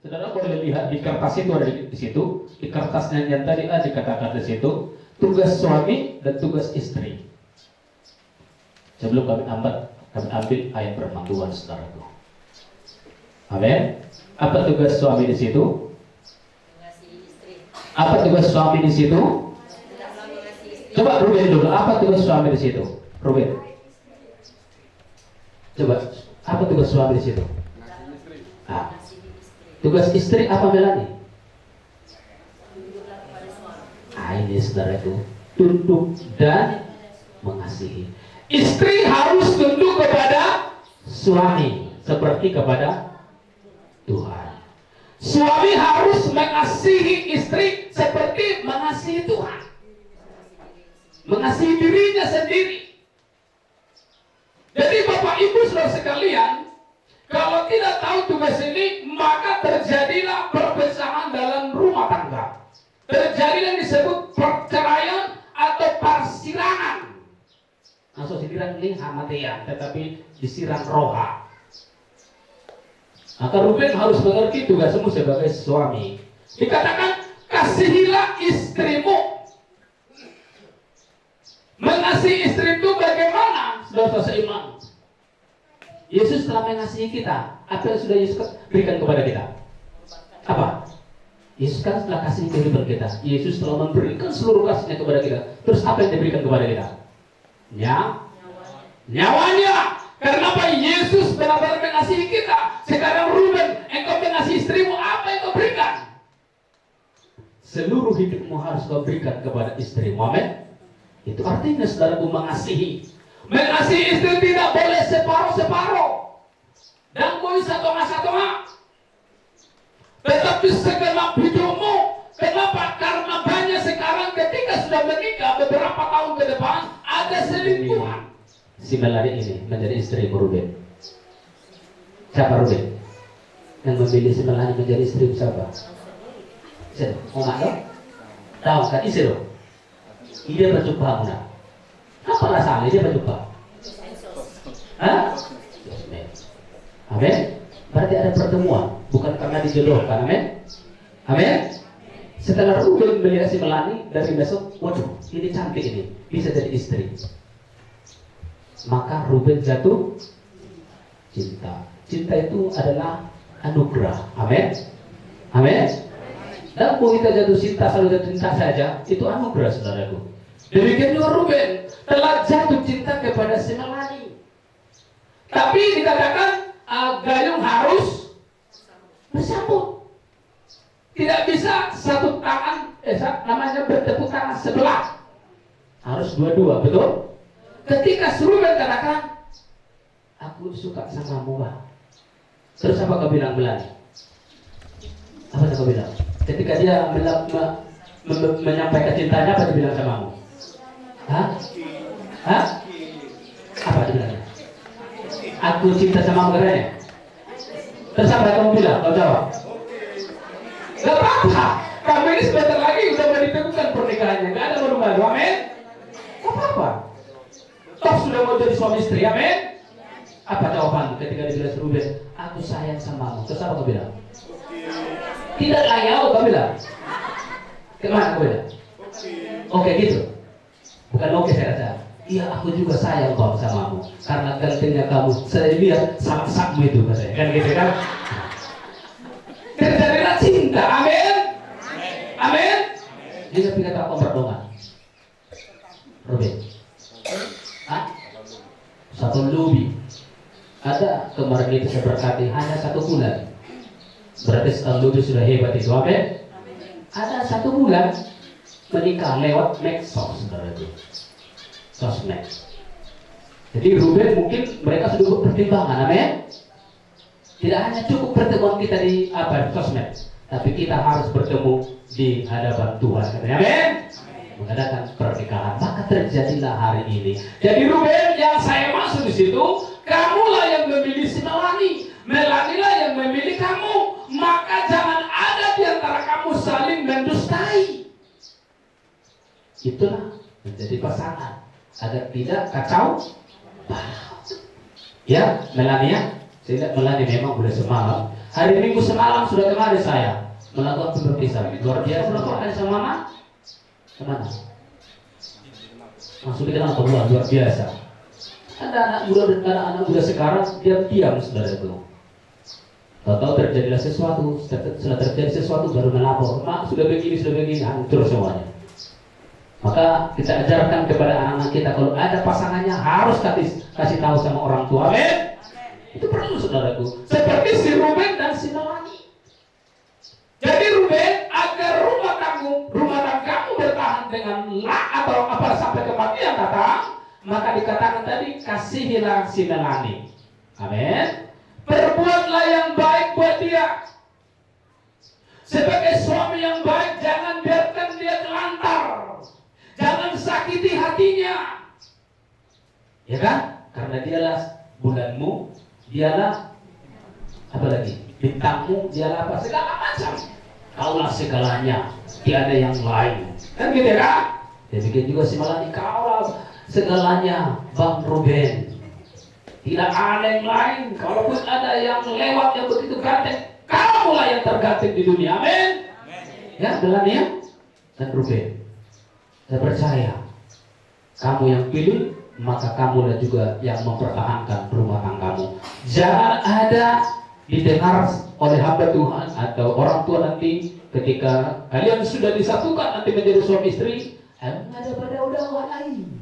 Saudara boleh lihat di kertas itu ada di situ, di kertasnya yang tadi ada dikatakan di situ, tugas suami dan tugas istri. Sebelum kami ambil ayat perpanduan saudaraku. Amin. Apa tugas suami di situ? Apa tugas suami di situ? Coba Ruben dulu, apa tugas suami di situ? Ruben. Coba, apa tugas suami di situ? Ah. Tugas istri apa Melani? Ini saudara itu tunduk dan mengasihi. Istri harus tunduk kepada suami seperti kepada Tuhan. Suami harus mengasihi istri seperti mengasihi Tuhan, mengasihi dirinya sendiri. Jadi Bapak Ibu saudara sekalian, kalau tidak tahu tugas ini, maka terjadilah perpecahan dalam rumah tangga. Terjadilah yang disebut perceraian atau persirangan. Maksud disiram ini hamatian, tetapi disiram roha. Maka Ruben harus mengerti tugasmu sebagai suami. Dikatakan, kasihilah istrimu. Mengasihi istri itu bagaimana? Saudara seiman. Yesus telah mengasihi kita. Apa yang sudah Yesus berikan kepada kita? Apa? Yesus kan telah kasih kehidupan kita. Yesus telah memberikan seluruh kasihnya kepada kita. Terus apa yang diberikan kepada kita? Nyawanya. Karena apa? Yesus benar-benar mengasihi kita. Sekarang Ruben, engkau mengasihi istrimu, apa yang kau berikan? Seluruh hidupmu harus kau berikan kepada istrimu. Amin. Itu artinya saudaraku mengasihi. Mengasihi istri tidak boleh separuh-separuh dan boleh setengah-setengah. Tetapi segenap hidupmu. Kenapa? Karena banyak sekarang ketika sudah menikah beberapa tahun ke depan ada selingkuhan. Si Melani ini menjadi istri Ruben. Siapa Ruben? Yang memilih si Melani menjadi istri siapa? Oh nggak tahu? Tahu kan istri loh. Dia berjumpa enggak? Apa alasannya dia berjumpa? Hah? Amin. Berarti ada pertemuan, bukan karena dijodohkan. Amin. Amin. Setelah Ruben melihat si Melani dari besok, waduh, ini cantik ini, bisa jadi istri. Maka Ruben jatuh cinta. Cinta itu adalah anugerah. Amin. Amin. Dan kalau kita jatuh cinta, selalu jatuh cinta saja, itu anugerah saudaraku. Demikian juga Ruben telah jatuh cinta kepada si Melani. Tapi dikatakan gayung harus bersambut. Tidak bisa satu tangan, namanya bertepuk tangan sebelah. Harus dua-dua, betul? Ketika Ruben katakan, aku suka sama Muah. Terus apa kau bilang Melani? Apa kau bilang? Ketika dia menyampaikan cintanya, apa dia bilang samamu? Hah? Apa dia bilang? Aku cinta sama katanya. Terus apa kamu bilang? Kau jawab. Gak apa-apa. Kamu ini sebentar lagi udah mau diteguhkan pernikahannya. Gak ada malu-malu. Amin. Gak apa-apa. Toh sudah mau jadi suami istri. Amin. Apa jawabanmu ketika dibilang Ruben? Aku sayang samamu. Terus apa kau bilang? Tidak layak kau bilang. Kemana kau bilang? Oke gitu. Bukan oke saya rasa. Iya aku juga sayang kau samamu. Karena gantengnya kamu. Saya lihat sak-sakmu itu katanya. Kan gitu kan? Terjadilah cinta. Amin. Amin. Dia tapi kata apa berdongan? Ruben. Satu lubi. Ada kemarin itu saya berkati hanya 1 bulan. Berarti setahun lebih sudah hebat itu. Amin. Ada 1 bulan menikah lewat medsos, saudara itu. Sosmed. Jadi Ruben mungkin mereka sudah berpertimbangan, amin. Tidak hanya cukup pertemuan kita di sosmed, tapi kita harus bertemu di hadapan Tuhan, katanya, amin. Mengadakan pernikahan, maka terjadilah hari ini. Jadi Ruben yang saya maksud di situ, kamulah yang memilih si Melani, Melanilah yang memilih kamu. Maka jangan ada di antara kamu saling mendustai. Itulah menjadi pasangan agar tidak kacau. Ya, Melania, saya lihat Melania memang udah semalam Hari Minggu semalam sudah kemarin saya melakukan pembaptisan. Luar biasa. Melakukan sama mama. Kemana? Langsung dikenal keluar, luar biasa. Ada anak muda sekarang diam-diam saudara itu. Tahu-tahu terjadilah sesuatu, setelah terjadi sesuatu baru melapor. Mak sudah begini, hancur semuanya. Maka kita ajarkan kepada anak-anak kita kalau ada pasangannya harus kasih tahu sama orang tua. Amin. Itu perlu saudaraku. Seperti si Ruben dan si Melani. Jadi Ruben, agar rumah tanggamu bertahan dengan atau apa sampai kematian datang, maka dikatakan tadi kasihilah si Melani. Amin. Perbuatlah yang baik buat dia. Sebagai suami yang baik, jangan biarkan dia telantar. Jangan sakiti hatinya. Ya kan? Karena dialah bulanmu, dialah apa lagi? Bintangmu, dialah apa? Segala macam. Kaulah segalanya, tiada yang lain. Kan gitu ya? Dia bikin juga si Melani, kaulah segalanya, Bang Ruben. Tidak ada yang lain. Kalaupun ada yang lewat yang begitu ganteng, kamulah yang terganteng di dunia. Amin. Ya, Melani ya? Dan Ruben. Saya percaya kamu yang pilih, maka kamulah juga yang mempertahankan rumah tanggamu. Jangan ada didengar oleh hamba Tuhan atau orang tua nanti ketika kalian sudah disatukan nanti menjadi suami istri, ada pada udah lain.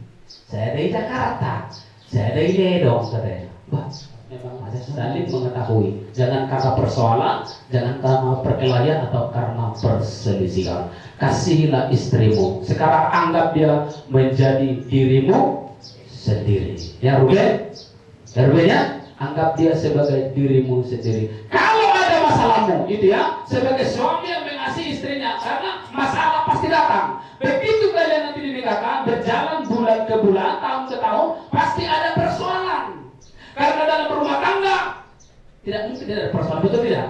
Saya dari Jakarta, saya dari Ledong katanya. Wah, memang ada saling mengetahui. Jangan karena persoalan, jangan karena perkelahian atau karena perselisihan. Kasihilah istrimu. Sekarang anggap dia menjadi dirimu sendiri. Ya Ruben? Ya Ruben ya? Anggap dia sebagai dirimu sendiri. Kalau ada masalahmu, itu ya, sebagai suami yang mengasihi istrinya, karena masalah pasti datang. Begitu kalian nanti dinikahkan, berjalan bulan ke bulan, tahun ke tahun, pasti ada persoalan. Karena dalam rumah tangga tidak mungkin ada persoalan, betul tidak?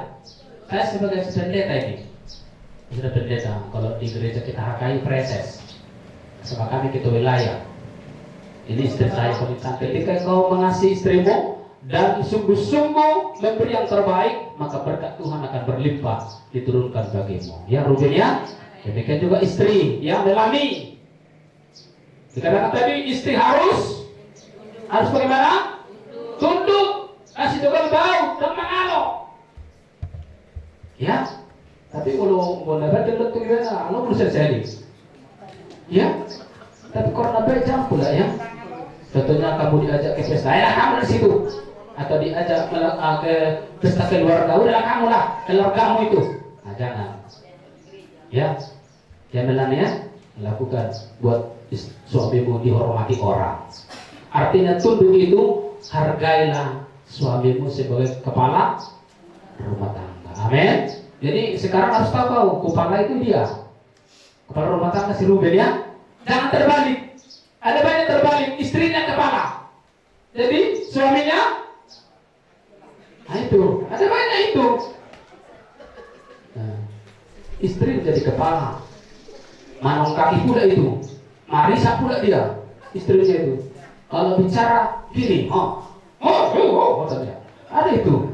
Saya sebagai pendeta ini, sudah pendeta, kalau di gereja kita hargai preses, sama kami kita wilayah. Ini istri saya komitmen. Ketika kau mengasihi istrimu dan sungguh-sungguh memberi yang terbaik, maka berkat Tuhan akan berlimpah diturunkan bagimu. Ya Ruben ya, demikian juga istri yang Melani. Dikatakan tadi istri harus bagaimana? Tunduk, kasih tukang bau dan mengalok. Ya, tapi kalau mau dapat dia betul gimana? Lo belum selesai ini. Ya, tapi karena bejam pula ya. Contohnya kamu diajak ke pesta, ya kamu di situ. Atau diajak ke pesta keluarga, udah kamu lah, keluargamu itu. Nah jangan. Ya, Melani ya, lakukan buat suamimu dihormati orang. Artinya tunduk itu, hargailah suamimu sebagai kepala rumah tangga. Amin. Jadi sekarang harus tahu kepala itu dia. Kepala rumah tangga si Ruben ya. Jangan terbalik. Ada banyak terbalik, istrinya kepala. Jadi suaminya, nah itu, ada banyak itu. Nah, istri menjadi kepala. Manong kaki pula itu. Marisa pula dia, istrinya itu. Kalau bicara gini, ada itu.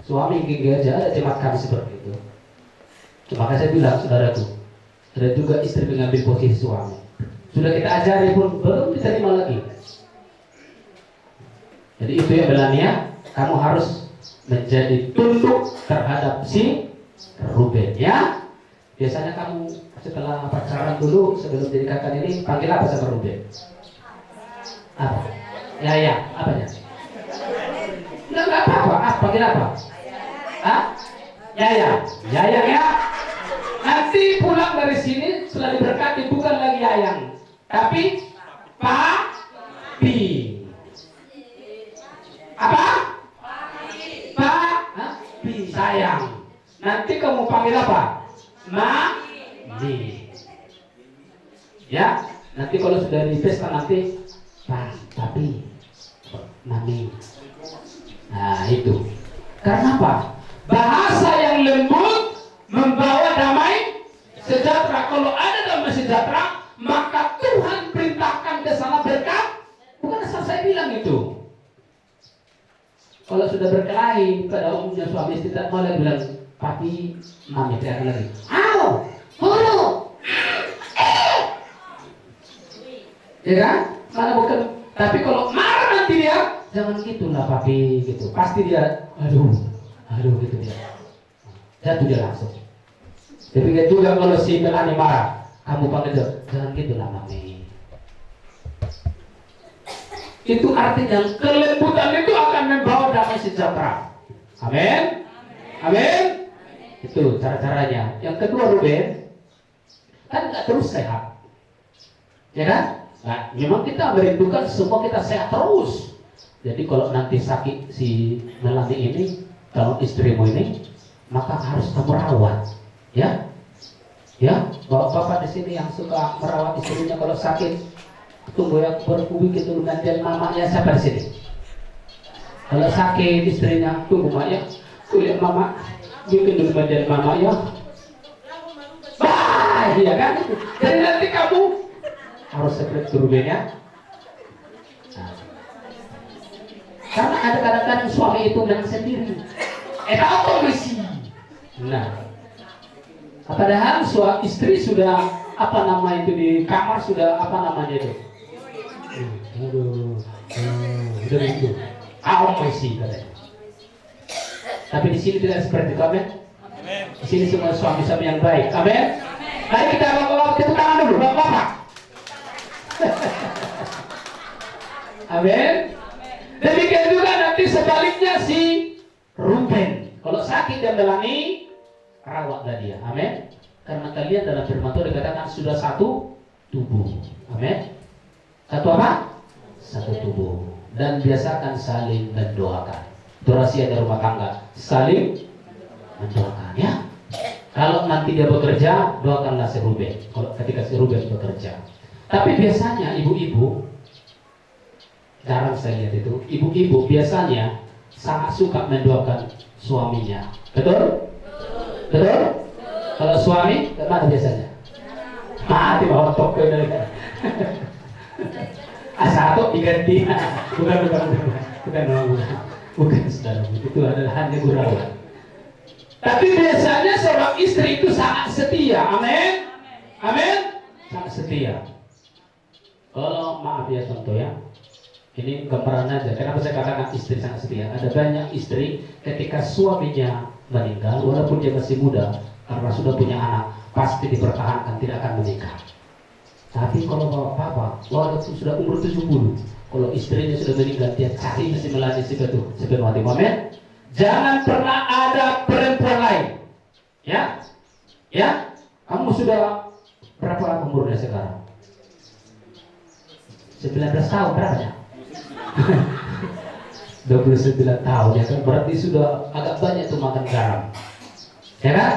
Suami gigi aja ada jemaat kami seperti itu. Maka saya bilang saudaraku, ada juga istri mengambil posisi suami. Sudah kita ajari pun belum diterima lagi. Jadi itu ya Melani ya, kamu harus menjadi tunduk terhadap si Ruben ya. Biasanya kamu setelah pacaran dulu sebelum jadi kakak ini panggil apa sama Ruben? Apa? Ya, apanya? Enggak apa-apa, panggil apa? Ya. Nanti pulang dari sini setelah diberkati bukan lagi Yayang, tapi Papi. Apa? Papi sayang. Nanti kamu panggil apa? Mami. Ya, nanti kalau sudah di pesta nanti Papi, Mami. Nah itu. Karena apa? Bahasa yang lembut membawa damai sejahtera. Kalau ada damai sejahtera, maka Tuhan perintahkan ke sana berkat. Bukan asal saya bilang itu. Kalau sudah berkelahi, pada umumnya suami istri tidak boleh bilang, papi, mami teriak lagi. Au, hulu, ya kan? Mana bukan. Tapi kalau marah nanti dia, jangan gitulah papi gitu. Pasti dia, aduh gitu dia. Jatuh dia langsung. Demikian juga kalau si Melani marah, kamu panggil dia, jangan gitulah mami. Itu artinya kelembutan itu akan membawa damai sejahtera. Amin. Amin. Itu cara-caranya. Yang kedua, Ruben, kan nggak terus sehat, ya kan? Nah, memang kita merindukan semua kita sehat terus. Jadi kalau nanti sakit si Melani ini, kalau istrimu ini, maka harus kamu rawat, ya. Ya, bapak di sini yang suka merawat istrinya kalau sakit, tunggu yang berkubi gitu gantian mamanya siapa di sini? Kalau sakit istrinya, tunggu mak ya, kuliah mama, bikin dulu gantian mama ya. Bah, iya kan? Jadi nanti kamu harus seperti Ruben ya. Nah. Karena ada kadang-kadang suami itu memang sendiri. Apa misi? Nah, padahal suami istri sudah apa nama itu di kamar sudah apa namanya itu? Udah itu. Apa sih katanya? Tapi di sini tidak seperti itu, amin. Di sini semua suami-suami yang baik, amin. Mari kita bawa tepuk tangan dulu, bapak. Amin. Demikian juga nanti sebaliknya si Ruben. Kalau sakit dan Melani, rawatlah dia, amin. Karena kalian dalam firman Tuhan dikatakan sudah satu tubuh, amin. Satu apa? Satu tubuh. Dan biasakan saling mendoakan. Itu rahasia dari rumah tangga, saling mendoakan ya. Kalau nanti dia bekerja, doakanlah si Ruben. Kalau ketika si Ruben bekerja. Tapi biasanya ibu-ibu, jarang saya lihat itu, ibu-ibu biasanya sangat suka mendoakan suaminya. Betul? Betul? Kalau suami, kemana biasanya? Mati bawa toko dari satu diganti. Bukan saudara, itu adalah hanya gurauan. Tapi biasanya seorang istri itu sangat setia, amin, amin, sangat setia. Kalau maaf ya contoh ya, ini gambaran aja. Kenapa saya katakan istri sangat setia? Ada banyak istri ketika suaminya meninggal, walaupun dia masih muda, karena sudah punya anak, pasti dipertahankan, tidak akan menikah. Tapi kalau bapak, walaupun sudah umur 70, kalau istrinya sudah meninggal, dia cari mesti melayani sepenuh hati, amin. Jangan pernah ada perempuan lain, ya, ya. Kamu sudah berapa umurnya sekarang? 19 tahun berapa ya? 29 tahun ya kan, berarti sudah agak banyak tuh makan garam, ya kan?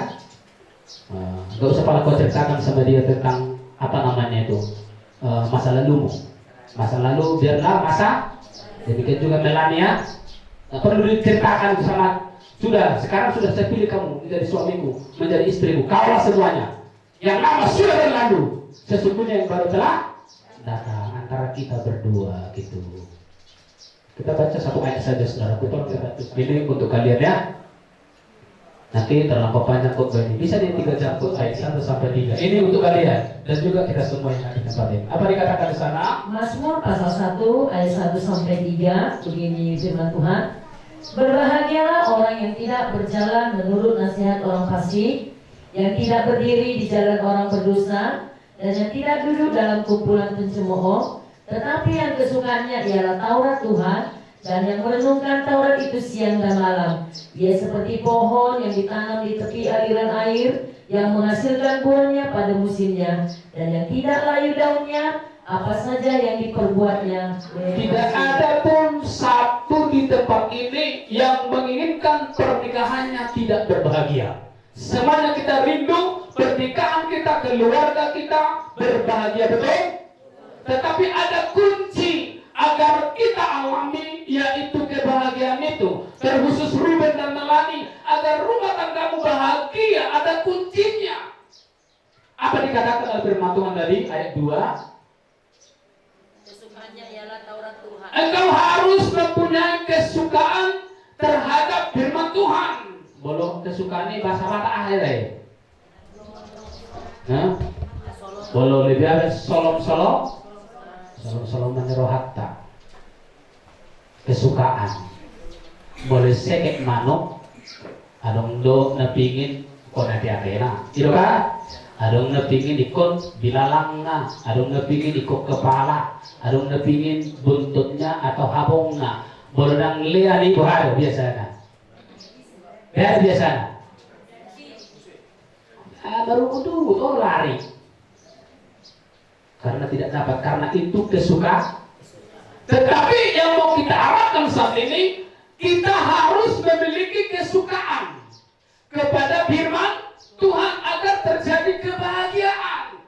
Gak usah pala kau ceritakan sama dia tentang apa namanya itu masa lalumu, masa lalu biarlah masa. Demikian juga Melania, perlu diceritakan sama sekarang sudah saya pilih kamu menjadi suamiku, menjadi istriku, kaulah semuanya. Yang lama sudah berlalu, sesungguhnya yang baru telah datang. Antara kita berdua gitu. Kita baca satu ayat saja saudara. Ini untuk kalian ya. Nanti terlampau panjang kok ini. Bisa di 3 jam kok ayat 1 sampai 3. Ini untuk kalian dan juga kita semua yang ada di tempat ini. Apa dikatakan di sana? Mazmur pasal 1 ayat 1 sampai 3. Begini firman Tuhan. Berbahagialah orang yang tidak berjalan menurut nasihat orang fasik, yang tidak berdiri di jalan orang berdosa, dan yang tidak duduk dalam kumpulan pencemooh, tetapi yang kesukaannya ialah Taurat Tuhan, dan yang merenungkan Taurat itu siang dan malam. Dia seperti pohon yang ditanam di tepi aliran air, yang menghasilkan buahnya pada musimnya, dan yang tidak layu daunnya, apa saja yang diperbuatnya. Tidak ada pun satu di tempat ini yang menginginkan pernikahannya tidak berbahagia. Semuanya kita rindu pernikahan kita, keluarga kita berbahagia, betul? Tetapi ada kunci agar kita alami, yaitu kebahagiaan itu. Terkhusus Ruben dan Melani, agar rumah tanggamu bahagia, ada kuncinya. Apa dikatakan dalam firman Tuhan tadi ayat 2? Kesukaannya ialah Taurat Tuhan. Engkau harus mempunyai kesukaan terhadap firman Tuhan. Bolong kesukaan ini bahasa mata akhir ya. Bolong lebih ada solom menerohatta. Kesukaan. Boleh sekek manuk, adong do napingin kon ati akena. Itu kan? Adong napingin ikon bilalangna, adong napingin ikut kepala, adong napingin buntutnya atau habongna. Boleh lihat di buah biasanya. Biasanya. Baru kudu lari. Karena tidak dapat, karena itu kesukaan. Tetapi yang mau kita harapkan saat ini, kita harus memiliki kesukaan kepada firman Tuhan agar terjadi kebahagiaan.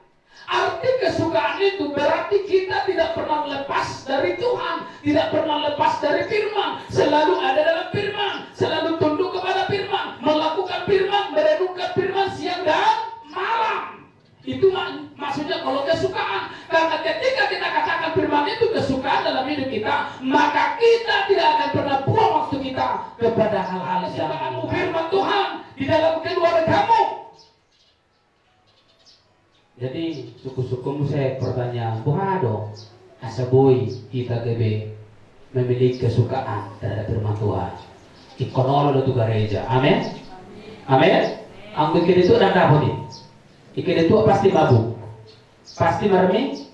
Arti kesukaan itu berarti kita tidak pernah lepas dari Tuhan, tidak pernah lepas dari firman, selalu ada dalam firman, selalu tunduk kepada firman, melakukan firman, merenungkan firman siang dan malam. Itu maksudnya kalau kesukaan. Karena ketika kita katakan firman itu kesukaan dalam hidup kita, maka kita tidak akan pernah buang waktu kita kepada hal-hal yang firman Tuhan di dalam keluargamu. Jadi suku-sukumu saya pertanyaan, buah dong, asabui kita gebe memiliki kesukaan terhadap firman Tuhan. Ikonolo itu gereja, amin, amin. Ang pikir itu ada apa nih? Ikan itu pasti mabuk, pasti marmi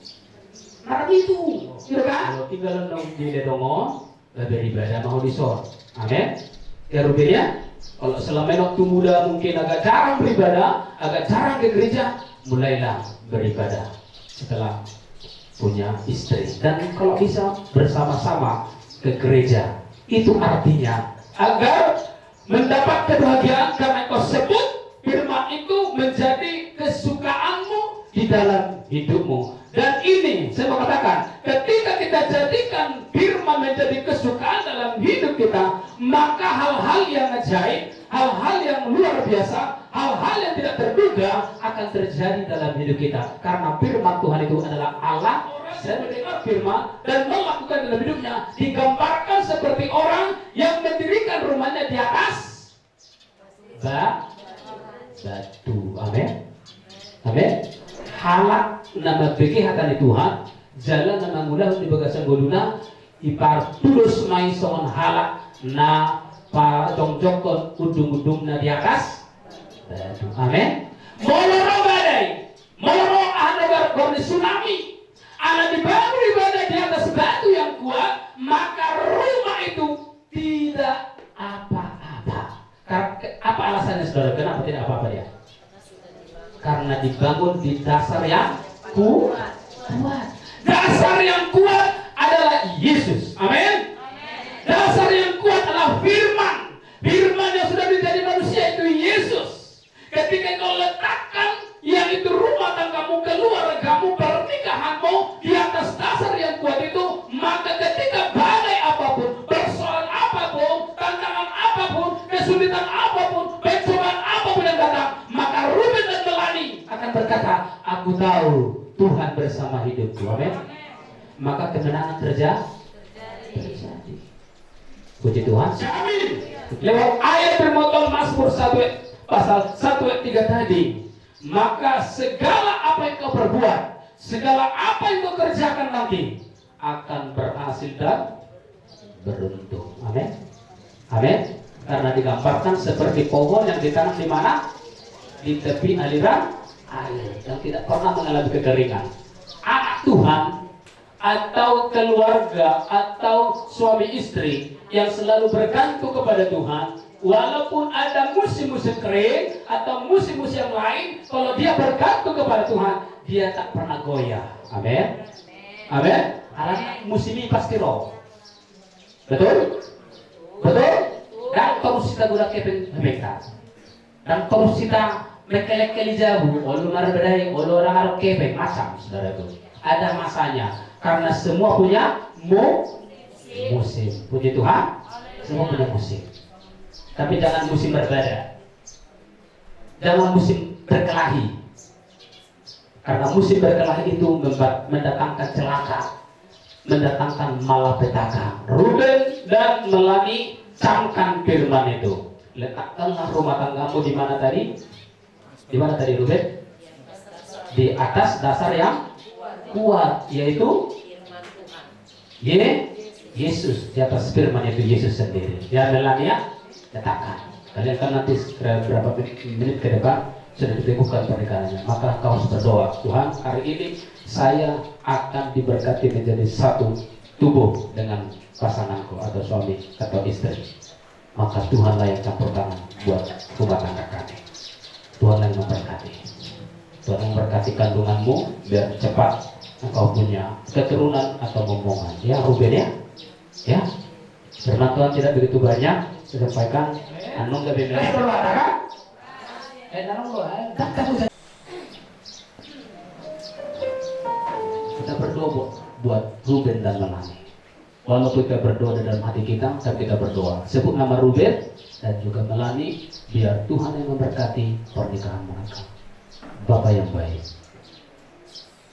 itu, gitu kan? Kalau tinggal dong di ledongo, beribadah mau disor, amin. Ya rupanya, kalau selama waktu muda mungkin agak jarang beribadah, agak jarang ke gereja, mulailah beribadah setelah punya istri, dan kalau bisa bersama-sama ke gereja. Itu artinya agar mendapat kebahagiaan karena kau sebut firman itu menjadi kesukaanmu di dalam hidupmu. Dan ini saya mau katakan, ketika kita jadikan firman menjadi kesukaan dalam hidup kita, maka hal-hal yang ajaib, hal-hal yang luar biasa, hal-hal yang tidak terduga akan terjadi dalam hidup kita. Karena firman Tuhan itu adalah Allah. Saya mendengar firman dan melakukan dalam hidupnya, digambarkan seperti orang yang mendirikan rumahnya di atas batu. Amin. Amin. Halak nama hatan Tuhan, jalan nama mudah di bagasan goluna, ipar tulus mai songon halak na pa jongjokon udung-udung na di atas batu. Amin. Moloro badai, moloro anak gorni tsunami, anak dibangun ibadah di atas batu yang kuat, maka rumah itu tidak apa-apa. Apa alasannya saudara? Kenapa tidak apa-apa dia? Karena dibangun di dasar yang kuat. Dasar yang kuat adalah Yesus. Amin. Dasar yang kuat adalah firman. Firman yang sudah menjadi manusia itu Yesus. Ketika kau letakkan yang itu rumah tanggamu, keluargamu, pernikahanmu di atas dasar yang kuat itu, maka ketika badai apapun, persoalan apapun, tantangan apapun, kesulitan apapun, pencobaan apapun yang datang, maka Ruben dan Melani akan berkata, aku tahu Tuhan bersama hidupku. Amin. Maka kemenangan terjadi. Puji Tuhan. Amin. Lewat ayat termotong Mazmur 1 pasal 1 ayat 3 tadi, maka segala apa yang kau perbuat, segala apa yang kau kerjakan nanti akan berhasil dan beruntung. Amin. Amin. Karena digambarkan seperti pohon yang ditanam di mana? Di tepi aliran air yang tidak pernah mengalami kekeringan. Anak Tuhan atau keluarga atau suami istri yang selalu bergantung kepada Tuhan, walaupun ada musim-musim kering atau musim-musim yang lain, kalau dia bergantung kepada Tuhan, dia tak pernah goyah. Amin. Amin. Karena musim ini pasti roh. Betul? Betul? Dan terus kita guna keping mereka. Dan terus kita mekelek-keli jabu, olu marbedai, olu orang arok keping macam, saudara itu. Ada masanya. Karena semua punya musim. Puji Tuhan. Semua punya musim. Tapi jangan musim berbeda. Jangan musim berkelahi. Karena musim berkelahi itu mendatangkan celaka, mendatangkan malapetaka. Ruben dan Melani camkan firman itu. Letakkanlah rumah tanggamu di mana tadi? Di mana tadi Ruben? Di atas dasar yang kuat, yaitu Yesus. Di atas firman itu Yesus sendiri. Ya Melania, letakkan. Kalian kan nanti berapa menit ke depan sudah diteguhkan pernikahannya. Maka kau harus berdoa, Tuhan, hari ini saya akan diberkati menjadi satu tubuh dengan pasanganku atau suami atau istri. Maka Tuhanlah yang campur tangan buat rumah tangga kami. Tuhanlah yang memberkati. Tuhan memberkati kandunganmu biar cepat engkau punya keturunan atau momongan. Ya Ruben ya. Ya. Firman Tuhan tidak begitu banyak. Saya sampaikan anu gak benar. Kita berdoa buat Ruben dan Melani. Walaupun kita berdoa dalam hati kita, tapi kita berdoa. Sebut nama Ruben dan juga Melani, biar Tuhan yang memberkati pernikahan mereka. Bapa yang baik,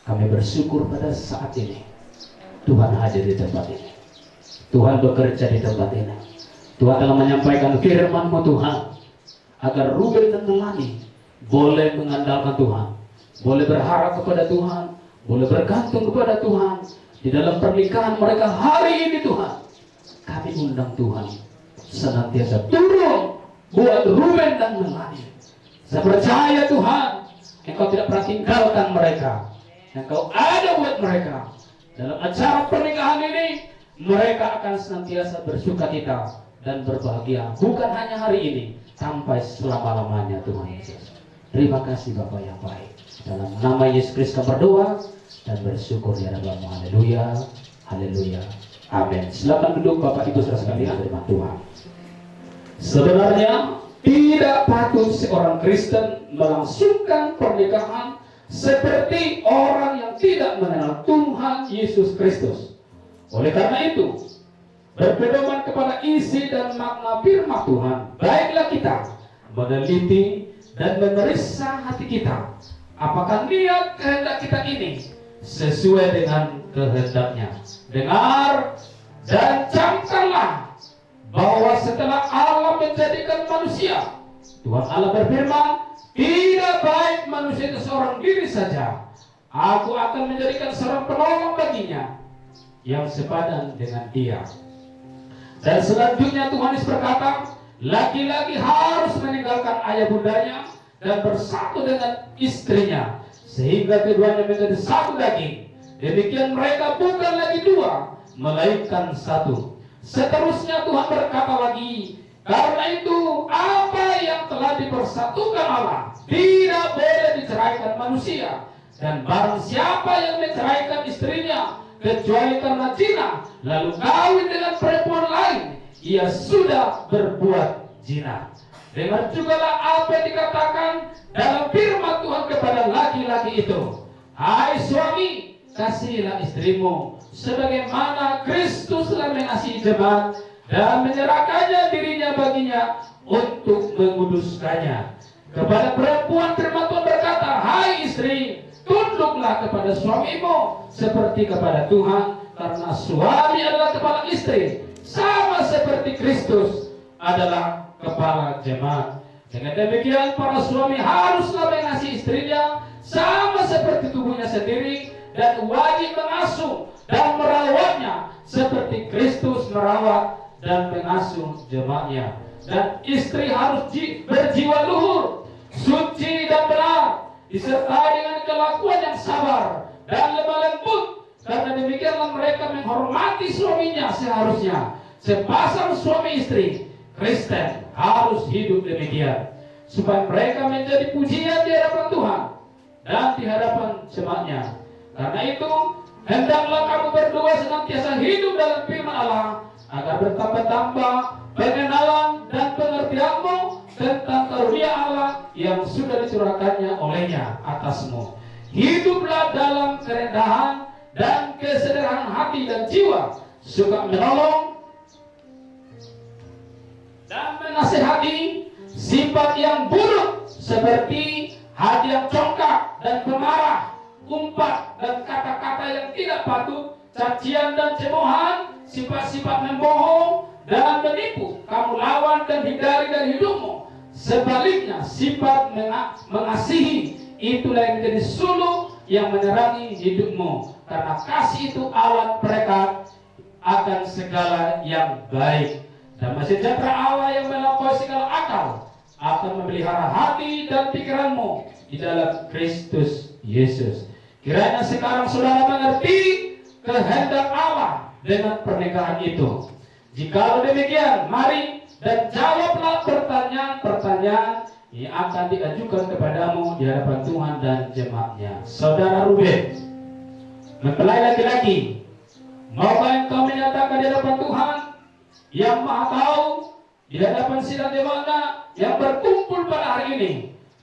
kami bersyukur pada saat ini Tuhan hadir di tempat ini. Tuhan bekerja di tempat ini. Tuhan telah menyampaikan firman-Mu Tuhan, agar Ruben dan Melani boleh mengandalkan Tuhan, boleh berharap kepada Tuhan, boleh bergantung kepada Tuhan. Di dalam pernikahan mereka hari ini Tuhan, kami undang Tuhan senantiasa turun buat Ruben dan Melani. Saya percaya Tuhan, Engkau tidak pernah tinggalkan mereka. Engkau ada buat mereka. Dalam acara pernikahan ini, mereka akan senantiasa bersukacita dan berbahagia. Bukan hanya hari ini, sampai selama-lamanya Tuhan Yesus. Terima kasih Bapa yang baik. Dalam nama Yesus Kristus kami berdoa dan bersyukur di hadapan-Mu. Haleluya, haleluya, amin. Silakan duduk Bapak Ibu saudara sekalian, firman Tuhan. Sebenarnya tidak patut seorang Kristen melangsungkan pernikahan seperti orang yang tidak mengenal Tuhan Yesus Kristus. Oleh karena itu, berpedoman kepada isi dan makna firman Tuhan, baiklah kita meneliti dan memeriksa hati kita, apakah niat kehendak kita ini sesuai dengan kehendaknya. Dengar dan camkanlah bahwa setelah Allah menjadikan manusia, Tuhan Allah berfirman, tidak baik manusia itu seorang diri saja. Aku akan menjadikan seorang penolong baginya yang sepadan dengan dia. Dan selanjutnya Tuhan Yesus berkata, laki-laki harus meninggalkan ayah bundanya dan bersatu dengan istrinya, sehingga keduanya menjadi satu daging. Demikian mereka bukan lagi dua, melainkan satu. Seterusnya Tuhan berkata lagi, karena itu apa yang telah dipersatukan Allah tidak boleh diceraikan manusia. Dan barang siapa yang menceraikan istrinya kecuali karena zina, lalu kawin dengan perempuan lain, ia sudah berbuat zina. Dengar jugalah apa yang dikatakan dalam firman Tuhan kepada laki-laki itu, hai suami, kasihilah istrimu sebagaimana Kristus telah mengasihi jemaat dan menyerahkannya dirinya baginya untuk menguduskannya. Kepada perempuan firman Tuhan berkata, hai istri, tunduklah kepada suamimu seperti kepada Tuhan, karena suami adalah kepala istri, sama seperti Kristus adalah kepala jemaat. Dengan demikian para suami haruslah mengasihi istrinya sama seperti tubuhnya sendiri, dan wajib mengasuh dan merawatnya seperti Kristus merawat dan mengasuh jemaatnya. Dan istri harus berjiwa luhur, suci dan benar, disertai dengan kelakuan yang sabar dan lemah lembut. Karena demikianlah mereka menghormati suaminya seharusnya. Sepasang suami istri Kristen harus hidup demikian, supaya mereka menjadi pujian di hadapan Tuhan dan di hadapan jemaatnya. Karena itu, hendaklah kamu berdua senantiasa hidup dalam firman Allah, agar bertambah-tambah pengenalan dan pengertianmu tentang karunia Allah yang sudah dicurahkannya olehnya atasmu. Hiduplah dalam kerendahan dan kesederhanaan hati dan jiwa, suka menolong dan menasihati. Sifat yang buruk seperti hati yang congkak dan pemarah, umpat dan kata-kata yang tidak patut, cacian dan cemoohan, sifat-sifat membohong dan menipu, kamu lawan dan hindari dari hidupmu. Sebaliknya, sifat mengasihi itulah yang menjadi suluk yang menerangi hidupmu. Karena kasih itu alat perekat akan segala yang baik. Damai sejahtera Allah yang melampaui segala akal akan memelihara hati dan pikiranmu di dalam Kristus Yesus. Kiranya sekarang saudara mengerti kehendak Allah dengan pernikahan itu. Jika demikian, mari dan jawablah pertanyaan-pertanyaan yang akan diajukan kepadamu di hadapan Tuhan dan jemaatnya. Saudara Ruben, mempelai laki-laki, maukah engkau menyatakan di hadapan Tuhan yang Maha Tahu, di hadapan sidang jemaatnya yang berkumpul pada hari ini,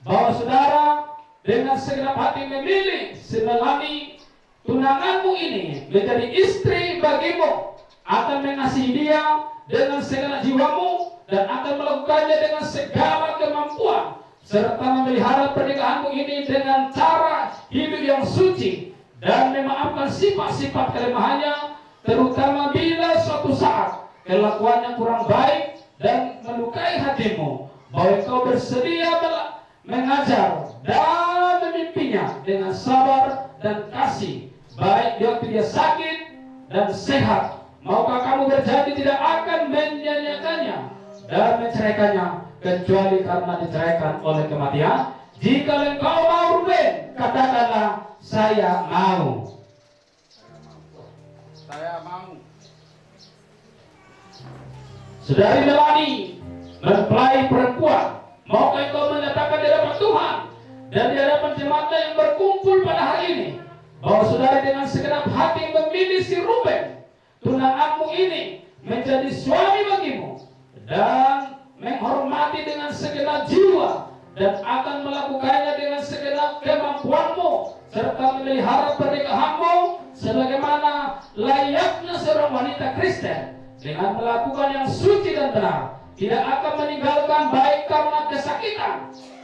bahwa saudara dengan segenap hati memilih Melani tunanganmu ini menjadi istri bagimu, akan mengasihi dia dengan segenap jiwamu dan akan melakukannya dengan segala kemampuan, serta memelihara pernikahanmu ini dengan cara hidup yang suci dan memaafkan sifat-sifat kelemahannya, terutama bila suatu saat kelakuannya kurang baik dan melukai hatimu, bahwa engkau bersedia mengajar dan memimpinya dengan sabar dan kasih, baik di waktu dia sakit dan sehat. Maukah kamu berjanji tidak akan menyanyiakannya dan menceraikannya kecuali karena diceraikan oleh kematian? Jika engkau mau, Ruben, katakanlah, saya mau. Saya mau. Saudari Melani, mempelai perempuan, maukah engkau menyatakan di hadapan Tuhan dan di hadapan jemaatnya yang berkumpul pada hari ini, bahwa saudari dengan segenap hati memilih si Ruben, tunanganmu ini, menjadi suami bagimu dan menghormati dengan segenap jiwa dan akan melakukannya dengan segenap kemampuanmu, serta memelihara pernikahanmu sebagaimana layaknya seorang wanita Kristen, dengan melakukan yang suci dan benar, tidak akan meninggalkan baik karena kesakitan,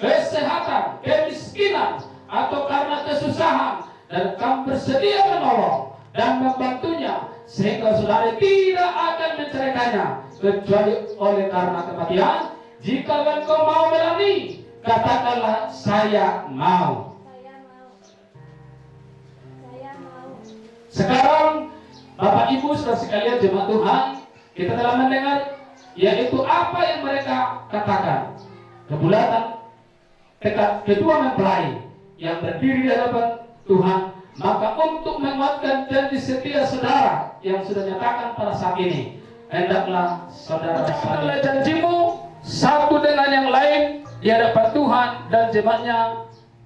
kesehatan, kemiskinan, atau karena kesusahan, dan kamu bersedia menolong dan membantunya sehingga saudari tidak akan menceraikannya kecuali oleh karena kematian. Jika engkau mau, Melani, katakanlah, saya mau. Saya mau. Sekarang Bapak Ibu saudara sekalian jemaat Tuhan, kita telah mendengar yaitu apa yang mereka katakan. Kebulatan tekad kedua mempelai yang berdiri di hadapan Tuhan. Maka untuk menguatkan janji setia saudara yang sudah nyatakan pada saat ini, hendaklah saudara saling janjimu satu dengan yang lain di hadapan Tuhan dan jemaatnya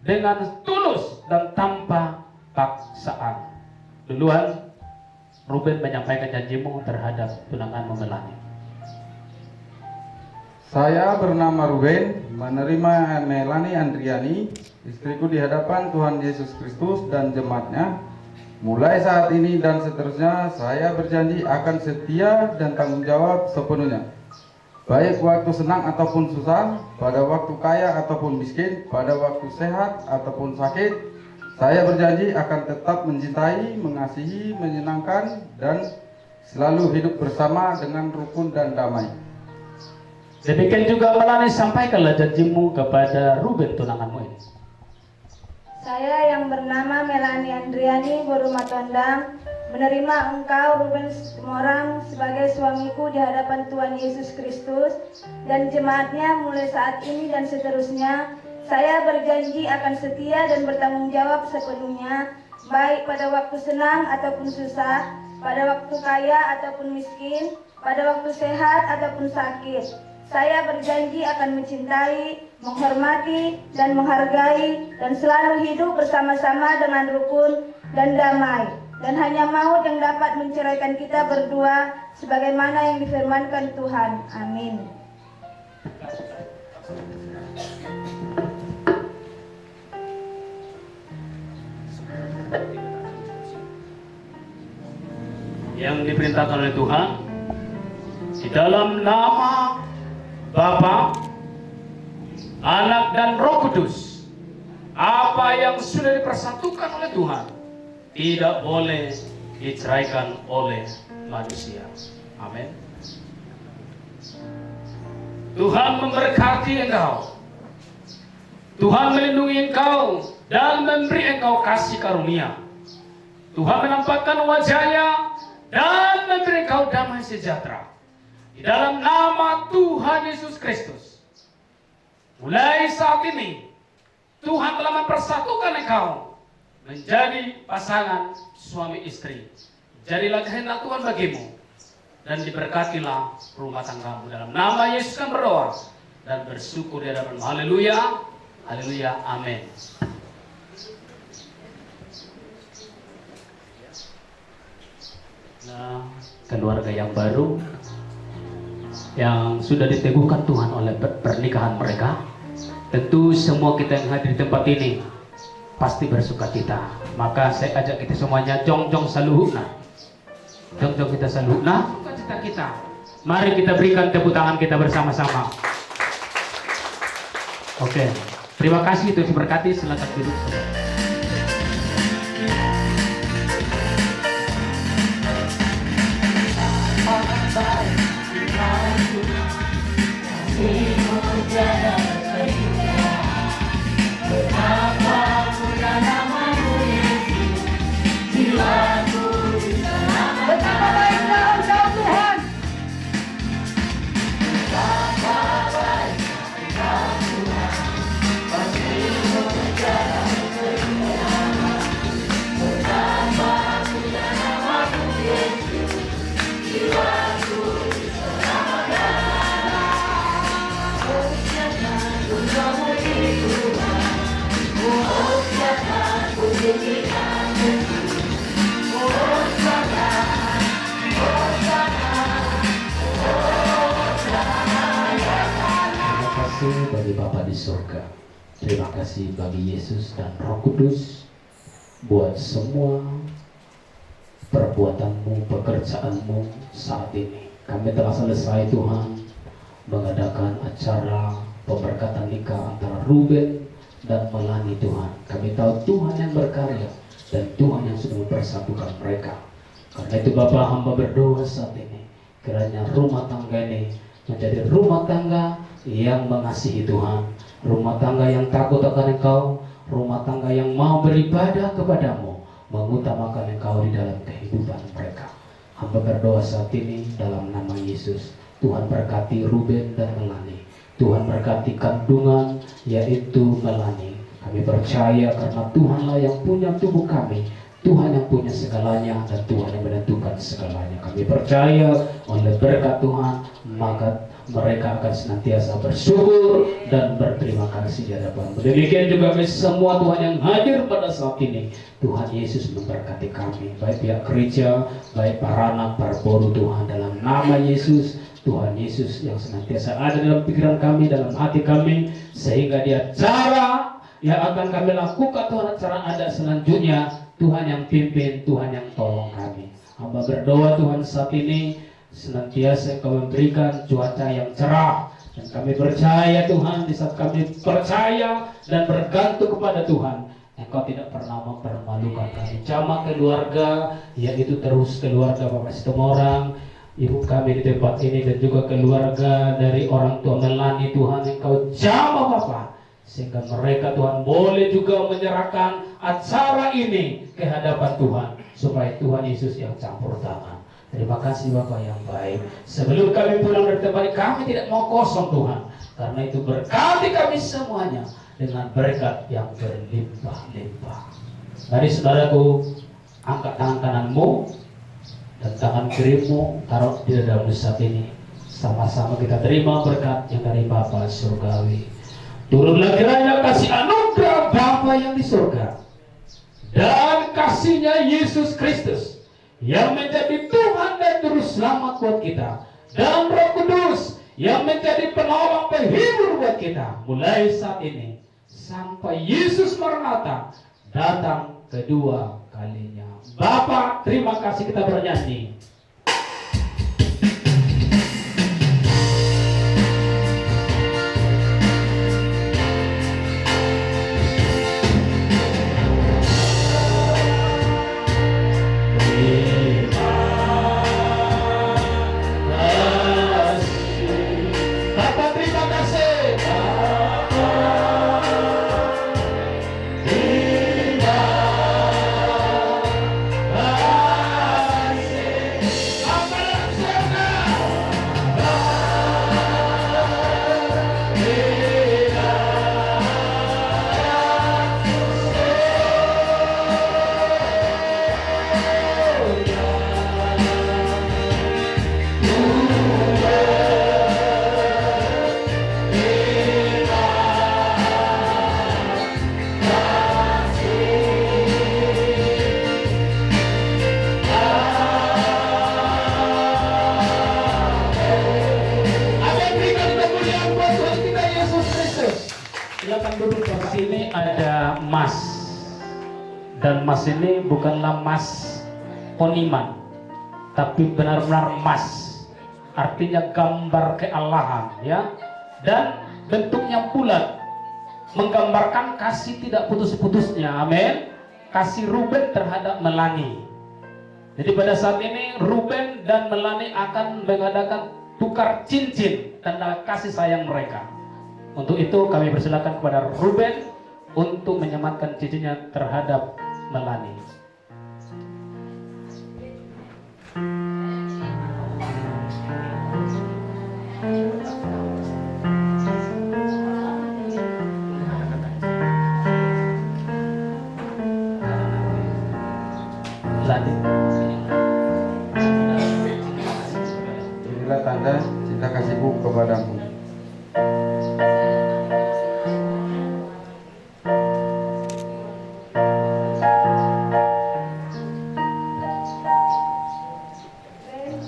dengan tulus dan tanpa paksaan. Duluan Ruben menyampaikan janjimu terhadap tunanganmu Melani. Saya bernama Ruben, menerima Melani Andriani, istriku di hadapan Tuhan Yesus Kristus dan jemaatnya. Mulai saat ini dan seterusnya, saya berjanji akan setia dan tanggung jawab sepenuhnya. Baik waktu senang ataupun susah, pada waktu kaya ataupun miskin, pada waktu sehat ataupun sakit, saya berjanji akan tetap mencintai, mengasihi, menyenangkan, dan selalu hidup bersama dengan rukun dan damai. Demikian juga Melani, sampaikanlah janjimu kepada Ruben tunanganmu ini. Saya yang bernama Melani Andriani Boruma Tondang menerima engkau Ruben Morang sebagai suamiku di hadapan Tuhan Yesus Kristus dan jemaatnya mulai saat ini dan seterusnya. Saya berjanji akan setia dan bertanggung jawab sepenuhnya, baik pada waktu senang ataupun susah, pada waktu kaya ataupun miskin, pada waktu sehat ataupun sakit. Saya berjanji akan mencintai, menghormati, dan menghargai, dan selalu hidup bersama-sama dengan rukun dan damai. Dan hanya maut yang dapat menceraikan kita berdua, sebagaimana yang difirmankan Tuhan. Amin. Yang diperintahkan oleh Tuhan, di dalam nama Bapa, Anak dan Roh Kudus, apa yang sudah dipersatukan oleh Tuhan tidak boleh diceraikan oleh manusia. Amin. Tuhan memberkati engkau. Tuhan melindungi engkau dan memberi engkau kasih karunia. Tuhan menampakkan wajahnya dan memberi engkau damai sejahtera. Di dalam nama Tuhan Yesus Kristus. Mulai saat ini, Tuhan telah mempersatukan engkau menjadi pasangan suami istri. Jadilah kehendak Tuhan bagimu. Dan diberkatilah rumah tanggamu. Dalam nama Yesus kan berdoa dan bersyukur di hadapan. Haleluya. Haleluya, amin. Nah, keluarga yang baru yang sudah diteguhkan Tuhan oleh pernikahan mereka, tentu semua kita yang hadir di tempat ini pasti bersukacita. Maka saya ajak kita semuanya jong-jong saluhuna. Jong-jong kita saluhuna, sukacita kita. Mari kita berikan tepuk tangan kita bersama-sama. Oke. Terima kasih, Tuhan berkati. Silakan duduk. Betapa baiknya Engkau Tuhan. Terima kasih bagi Bapa di surga. Terima kasih bagi Yesus dan Roh Kudus buat semua perbuatanmu, pekerjaanmu saat ini. Kami telah selesai Tuhan mengadakan acara pemberkatan nikah antara Ruben dan Melani Tuhan. Kami tahu Tuhan yang berkarya dan Tuhan yang sudah mempersatukan mereka. Karena itu Bapa, hamba berdoa saat ini, kiranya rumah tangga ini menjadi rumah tangga yang mengasihi Tuhan, rumah tangga yang takut akan Engkau, rumah tangga yang mau beribadah kepadamu, mengutamakan Engkau di dalam kehidupan mereka. Hamba berdoa saat ini dalam nama Yesus. Tuhan berkati Ruben dan Melani. Tuhan berkati kandungan yaitu Melani. Kami percaya karena Tuhanlah yang punya tubuh kami, Tuhan yang punya segalanya, dan Tuhan yang menentukan segalanya. Kami percaya oleh berkat Tuhan, maka mereka akan senantiasa bersyukur dan berterima kasih di hadapan. Demikian juga kami semua Tuhan yang hadir pada saat ini. Tuhan Yesus memberkati kami, baik pihak gereja, baik para anak, para boru Tuhan, dalam nama Yesus. Tuhan Yesus yang senantiasa ada dalam pikiran kami, dalam hati kami, sehingga dia cara yang akan kami lakukan, Tuhan, acara ada selanjutnya, Tuhan yang pimpin, Tuhan yang tolong kami. Hamba berdoa Tuhan saat ini senantiasa Engkau memberikan cuaca yang cerah, dan kami percaya Tuhan, di saat kami percaya dan bergantung kepada Tuhan, Engkau tidak pernah mempermalukan kami. Jamaah keluarga, yaitu terus keluarga Bapak Sitomorang, ibu kami di tempat ini, dan juga keluarga dari orang tua Melani, Tuhan Engkau jamah Bapak, sehingga mereka Tuhan boleh juga menyerahkan acara ini ke hadapan Tuhan, supaya Tuhan Yesus yang campur tangan. Terima kasih Bapak yang baik. Sebelum kami pulang dari tempat ini, kami tidak mau kosong Tuhan, karena itu berkati kami semuanya dengan berkat yang berlimpah-limpah. Mari saudaraku, angkat tangan kananmu dan tangan kirimu taruh di dadamu saat ini. Sama-sama kita terima berkat yang dari Bapa surgawi. Turunlah kiranya kasih anugerah Bapa yang di surga dan kasihnya Yesus Kristus yang menjadi Tuhan dan Juru Selamat buat kita, dan Roh Kudus yang menjadi penolong penghibur buat kita, mulai saat ini sampai Yesus Maranatha datang kedua kalinya. Bapa, terima kasih, kita bernyanyi. Terima kasih. Bapak, silakan duduk di sini. Ada Mas, dan Mas ini bukanlah Mas Poniman, tapi benar-benar Mas, artinya gambar keallahan, ya. Dan bentuknya bulat, menggambarkan kasih tidak putus-putusnya. Amin. Kasih Ruben terhadap Melani. Jadi pada saat ini Ruben dan Melani akan mengadakan tukar cincin, tanda kasih sayang mereka. Untuk itu kami persilakan kepada Ruben untuk menyematkan cincinnya terhadap Melani. Inilah tanda cinta kasihku kepadamu.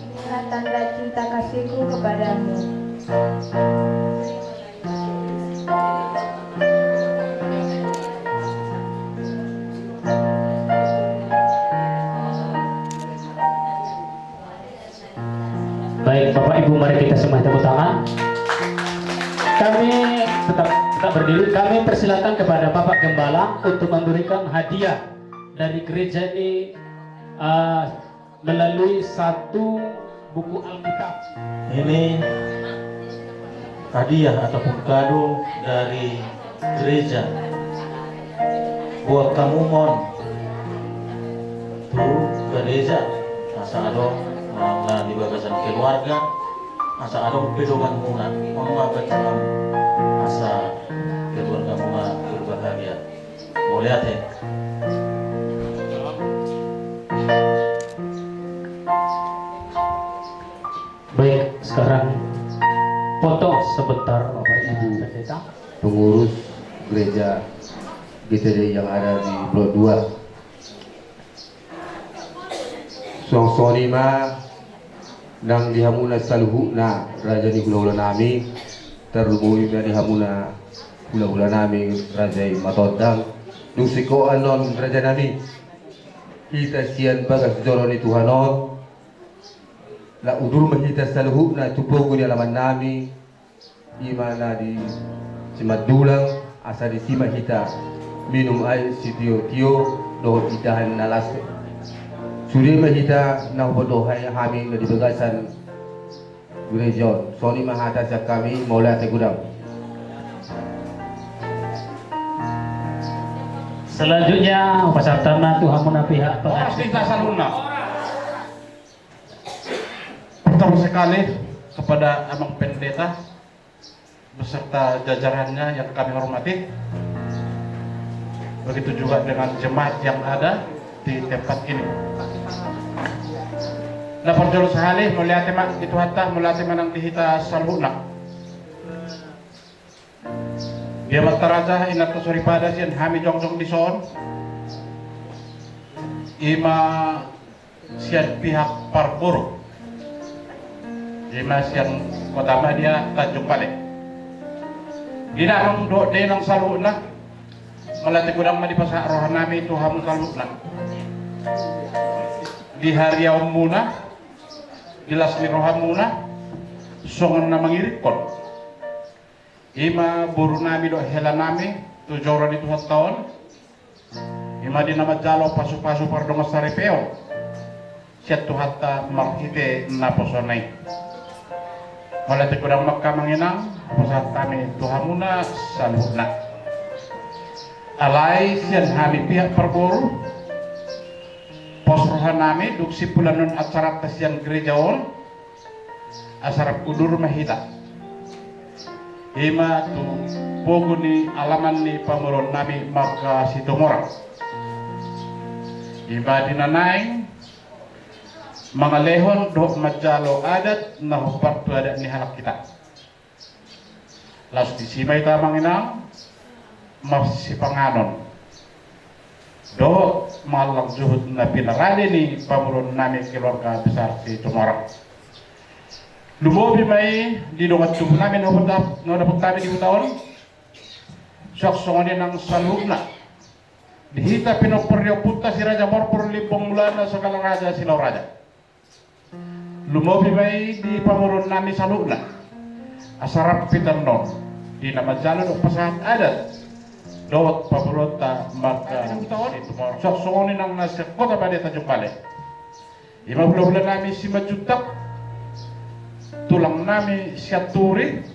Inilah tanda cinta kasihku kepadamu. Baik, Bapak Ibu, mari kita semua tepuk tangan. Kami tetap berdiri. Kami persilakan kepada Bapak Gembala untuk memberikan hadiah dari gereja ini melalui satu buku Alkitab. Ini hadiah ataupun kado dari gereja buat kamu mon tuh gereja asa ado na di bagasan keluarga asa ado pedongan muna mama bacalam asa keluarga muna berbahagia mau lihat ya. Baik, sekarang foto sebentar Bapak Ibu Pendeta. Pengurus gereja GTD yang ada di Blok 2. Songsonima nang dihamuna saluhuna raja ni hula-hula nami terlumui na dihamuna hula-hula nami raja matodang nusiko anon raja nami kita sian bagas joroni Tuhanot la udur mahita saluhuna tupogo di alaman nami imana di simadulang asa di sima hita minum air si tio do idahan nalas suri mahita na bodohai kami na di bagasan gereja soni mahata sa kami maula te gudang. Selanjutnya pasartana Tuhan pihak Oras kita saluna. Pertama sekali kepada Abang Pendeta beserta jajarannya yang kami hormati. Begitu juga dengan jemaat yang ada di tempat ini. Na perjolo sahali mulia tema itu hatta mulia tema nang dihita salhuna. Dia mataraja inato soripada sian hami jongjong di son. Ima sian pihak parpuru. Ima sian kotama dia Tanjung Balai. Gina nang do de nang salhuna. Malati gudang madi pasak roh nami itu hamu salhuna. Di hari yaum muna jelas ni rohamuna songan na mangirikon ima buru nami do hela nami tujora di Tuhan tahun ima di nama jalo pasu-pasu pardonga sarepeo siat Tuhan ta marhite na posonai malati kudang makka manginang posat kami Tuhamuna salhuna alai sian hami pihak perboru pos rohanami duksi pulanon acara tasian gerejaon asarap kudur mahita ima tu pogo ni alaman ni pamuron nami maka sitomorang ima dinanaing mga lehon do majalo adat na hupat tu adat ni halak kita las disimay tamang inang masipanganon do malang juhud na pinarali ni pamulon nami keluarga besar si Tumorang. Lumobi may dinungat tubuh namin no dapat kami di tahun Soksongoni nang salugna. Dihita pinoporyo puta si Raja Morpor limpong mulana segala raja silau raja. Lumobi may di pamurun nami salugna. Asarap pitannon. Di nama jalan o pasahat adat. Dawat paburota maka itu soksongoni nang nasa kota pada Tanjung Balai. 50 bulan nami si majutak. Tulang nami siaturi.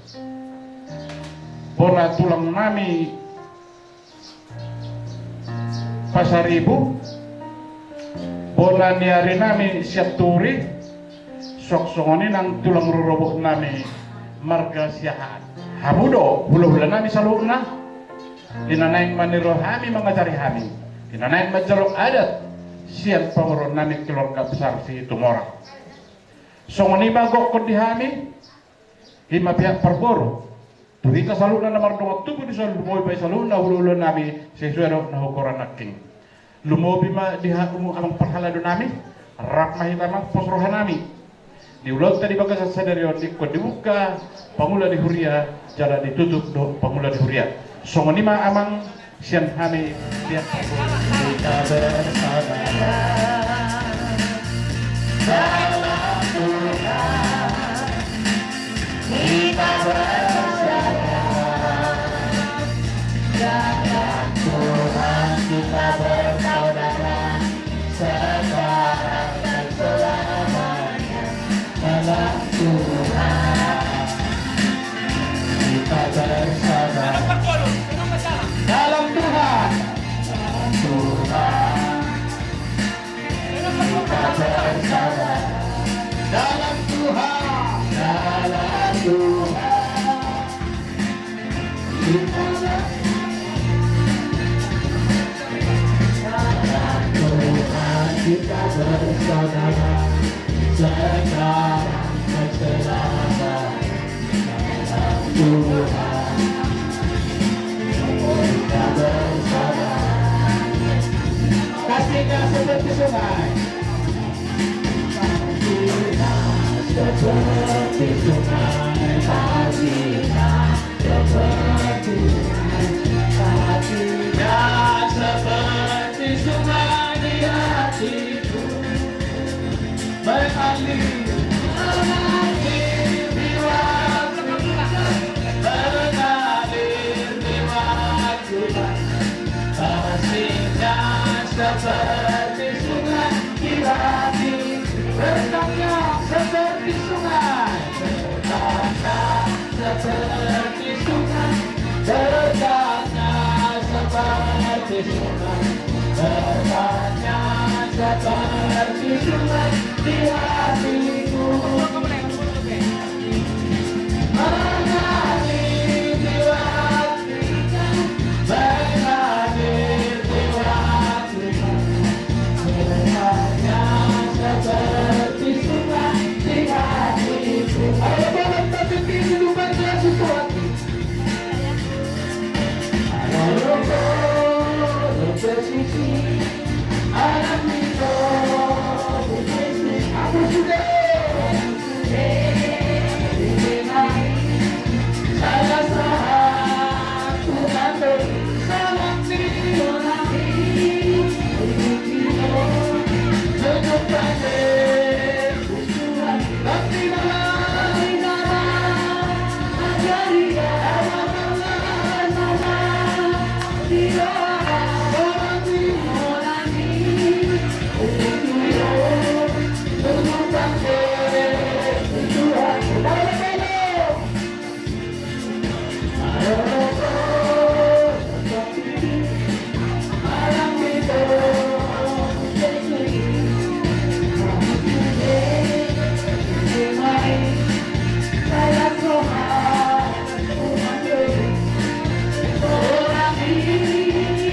Bona tulang nami Pasaribu, bona niari nami siaturi, soksongoni nang tulang rurobok nami marga siahan. Hamudo, hula-hula nami salurna, dinanaing maniro hami mengajari hami, dinanaing majalok adat, sian pamuron nami keluarga besar si Tumorang. Songoni magok ko di hami, hima pihak perboro. Tuhita saluna na mardong tubo di salun lumoy bay saluna hulu nami sesuero na hukoran naking. Lumobi ma diha amang perhalado nami rak mahita mang posrohan nami. Di ulot tadi bagas sadario di ko dibuka pangula di huria jala ditutup do pangula di huria. Songoni ma amang sian hami dia kita bersama. Kita bersama. Dalam Tuhan kita bersaudara sekarang dan selamanya. Dalam Tuhan kita bersaudara. Dalam Tuhan, dalam Tuhan kita bersaudara. Dalam Tuhan, dalam Tuhan kita bersaudara. Kita bersaudara sekarang dan selamanya. Dalam Tuhan kita bersaudara. Kasihnya seperti sungai, kasihnya seperti sungai, kasihnya seperti sungai, kasihnya seperti sungai. Hatiku mengalir di waktu, mengalir di waktu. Kasihnya seperti sungai di hatiku, bertanya seperti sungai, bertanya seperti sungai, bertanya seperti sungai. Bertanya seperti sungai di hatiku, mengalir di waktu, mengalir di waktu. Bertanya seperti sungai di hatiku. Ayo banget tapi kehidupan sesuatu. Ayo bersisi alam itu aku sudah dikenali saya satu kantor salam dikenali tutup pandai usulan tapi malah ajari dia Orang ini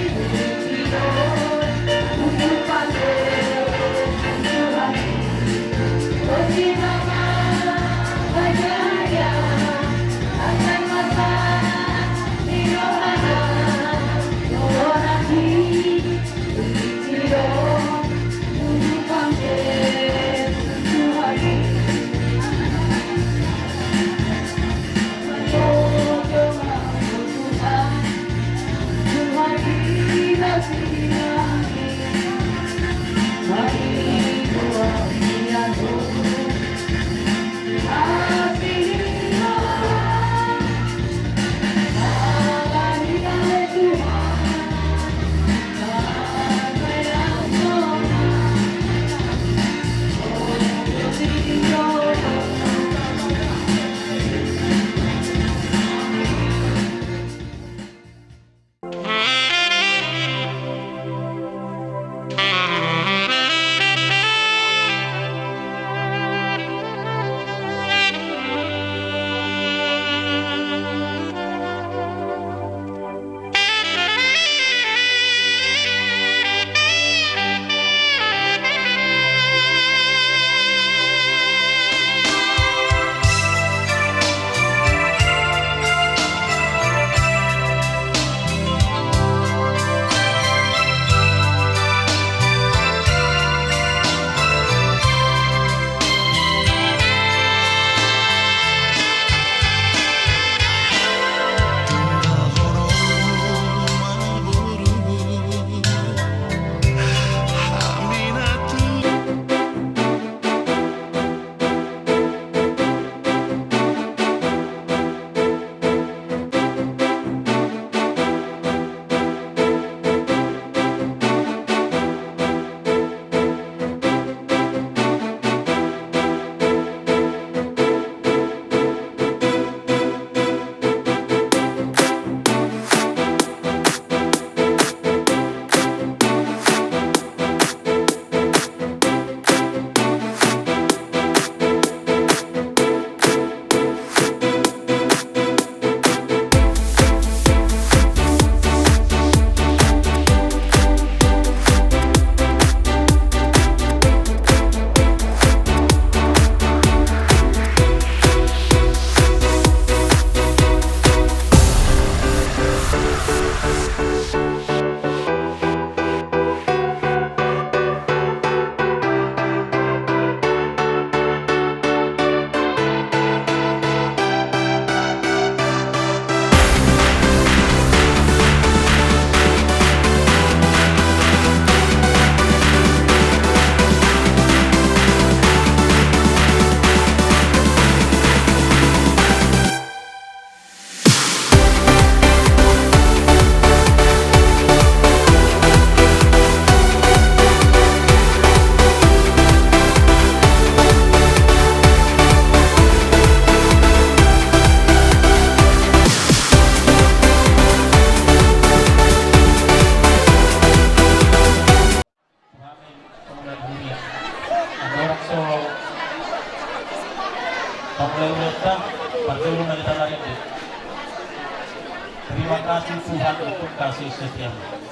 Tuhan untuk kasih setiamu.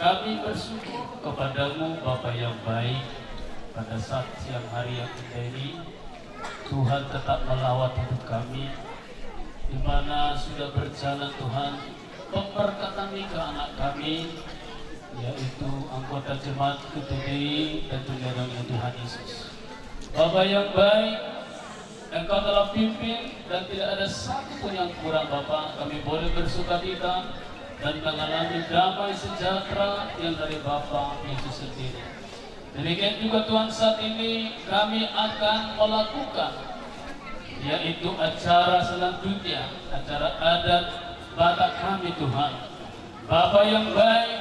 Kami bersyukur kepadamu Bapa yang baik. Pada saat siang hari yang indah ini, Tuhan tetap melawat hidup kami, di mana sudah berjalan Tuhan memberkati ke anak kami, yaitu anggota jemaat Kutudi dan tunjangan Tuhan Yesus. Bapa yang baik, Engkau telah pimpin dan tidak ada satu pun yang kurang Bapa. Kami boleh bersukacita dan mengalami damai sejahtera yang dari Bapa Yesus sendiri. Demikian juga Tuhan, saat ini kami akan melakukan yaitu acara selanjutnya, acara adat Batak kami Tuhan. Bapa yang baik,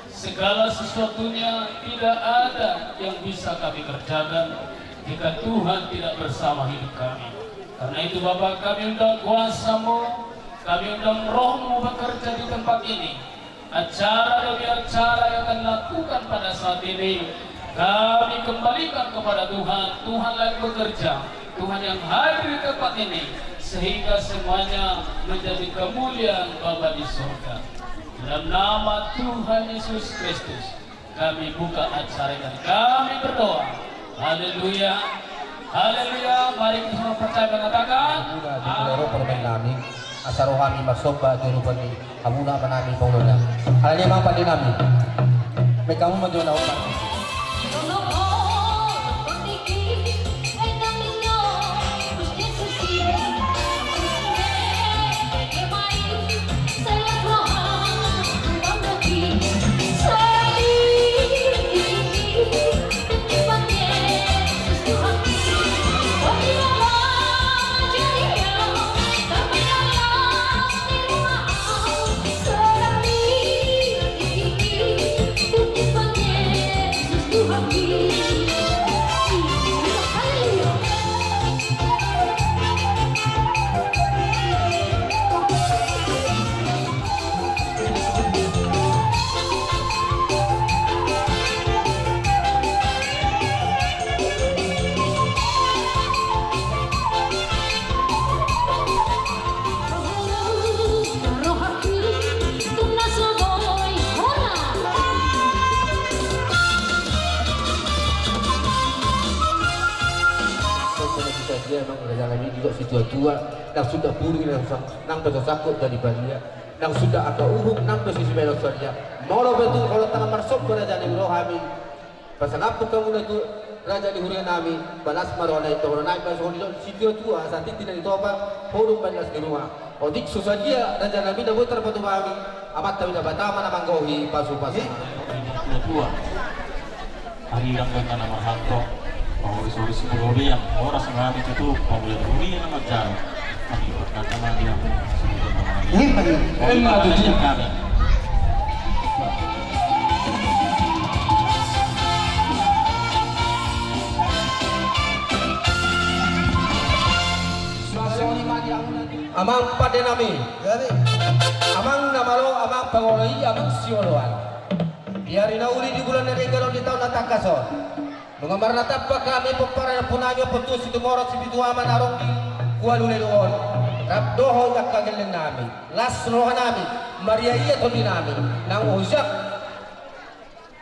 segala sesuatunya tidak ada yang bisa kami kerjakan jika Tuhan tidak bersama hidup kami. Karena itu Bapa, kami undang kuasa-Mu, kami undang Roh-Mu bekerja di tempat ini. Acara demi acara yang akan dilakukan pada saat ini, kami kembalikan kepada Tuhan. Tuhan yang bekerja, Tuhan yang hadir di tempat ini, sehingga semuanya menjadi kemuliaan Bapa di surga. Dalam nama Tuhan Yesus Kristus, kami buka acara dan kami berdoa. Haleluya, haleluya. Mari kita semua percaya mengatakan Amin. Asa rohani masoba dirubani amuna panami paulona. Alanya mang pandi nami. May kamu majuna upat. Tua nang sudah buru nang bersakut dari Balia nang sudah agak uhuk nang posisi melosnya mau betul kalau tangan masuk raja di rohami pasal apa kamu itu raja di hurian nami balas marona itu orang naik masuk di situ tua saat ini tidak itu apa forum balas di rumah odik susah dia raja nabi dah putar batu kami amat tapi dapat taman amang gohi pasu-pasu tua hari yang dengan nama Hanto mau disuruh sepuluh yang orang sengaja itu pembeli duri yang macam kami berkata mandi aku ini kami amang pada nami amang namalo amang pangoloi amang sioloan biari nauli di bulan dari kalau di tahun natakason mengambar natapa kami pepara punanya putus itu morot si bitu aman arong di kualule doon rap doho yak kageleng nami las roha nami maria iya todi nami nang uzak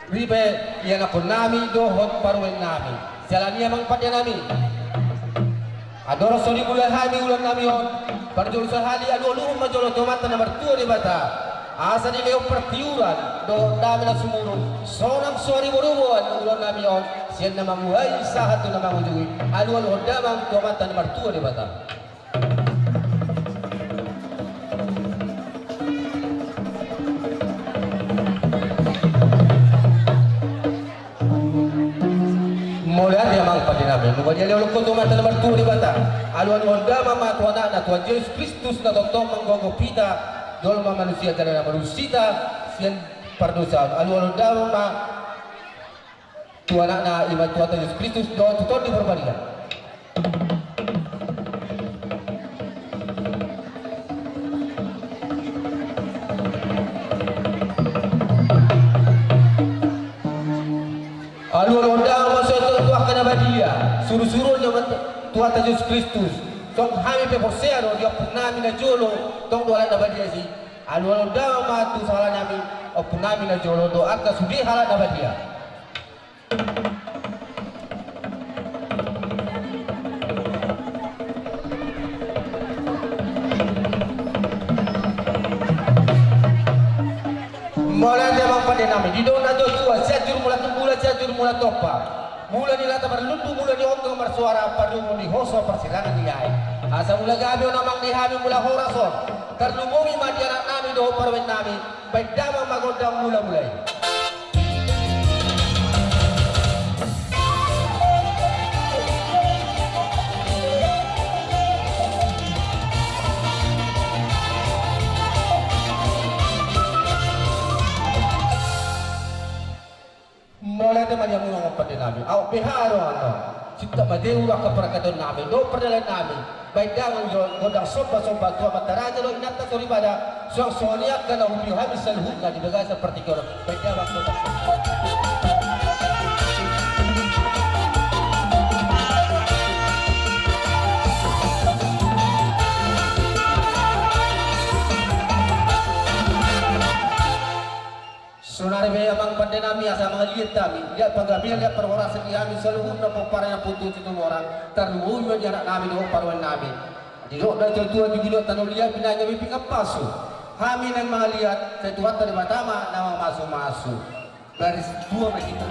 ribe iya napon nami dohot parwen nami jalani amang padya nami adoro soni bulan hami ulan nami on parjol sahali adu luhum majolo tomata nomor 2 di bata asa di leo pertiuran do dami na sumuro sonam suari boruan ulon nami on sian na mamuhay sahat na mangujungi aluan hodamang tuamatan martua di Batam. Mulai dia mang pada nabi, bukan dia lewat kau tuan tanah martua di Batam. Aluan hodamang matuana na Tuhan Yesus Kristus na doktong manggogo pita. Dolma manusia karena manusia sian pardosa alu dalam ma Tuhan na iman Tuhan Yesus Kristus do tutor di perbandingan alu dalam masuk Tuhan kena badia suruh-suruhnya Tuhan Yesus Kristus tong hami pe posero dia punami na jolo tong dola na badia si alu daw ma tu salah nami punami na jolo do aka sudi hala na badia mola dia mang pade nami di do na do tua sajur mula topa mula ni lata berlundu mula ni onggo bersuara padu di hoso persilangan di ai asa mula gabi namang ni hami mula horason terlumumi madiana nami do parwen nami baik dama magodang mulai mulai teman yang ngomong pada nami au beharo ano cipta madeu ka perakaton nami do perdalan nami baik dangan godang soba tua mataraja lo inata tori pada sonia kana ubi habis salhuna di bagasa seperti koro baik dangan godang Sonare be amang pande nami asa mga lihat kami lihat panggabil lihat perhorasan kami seluruh na pemparanya putu itu orang terluhu yo jarak nami do parwan nami di ro da tua di dilo tanu lihat binanya bi pingapasu kami nang mga lihat setuat dari Batama nama masu garis dua kita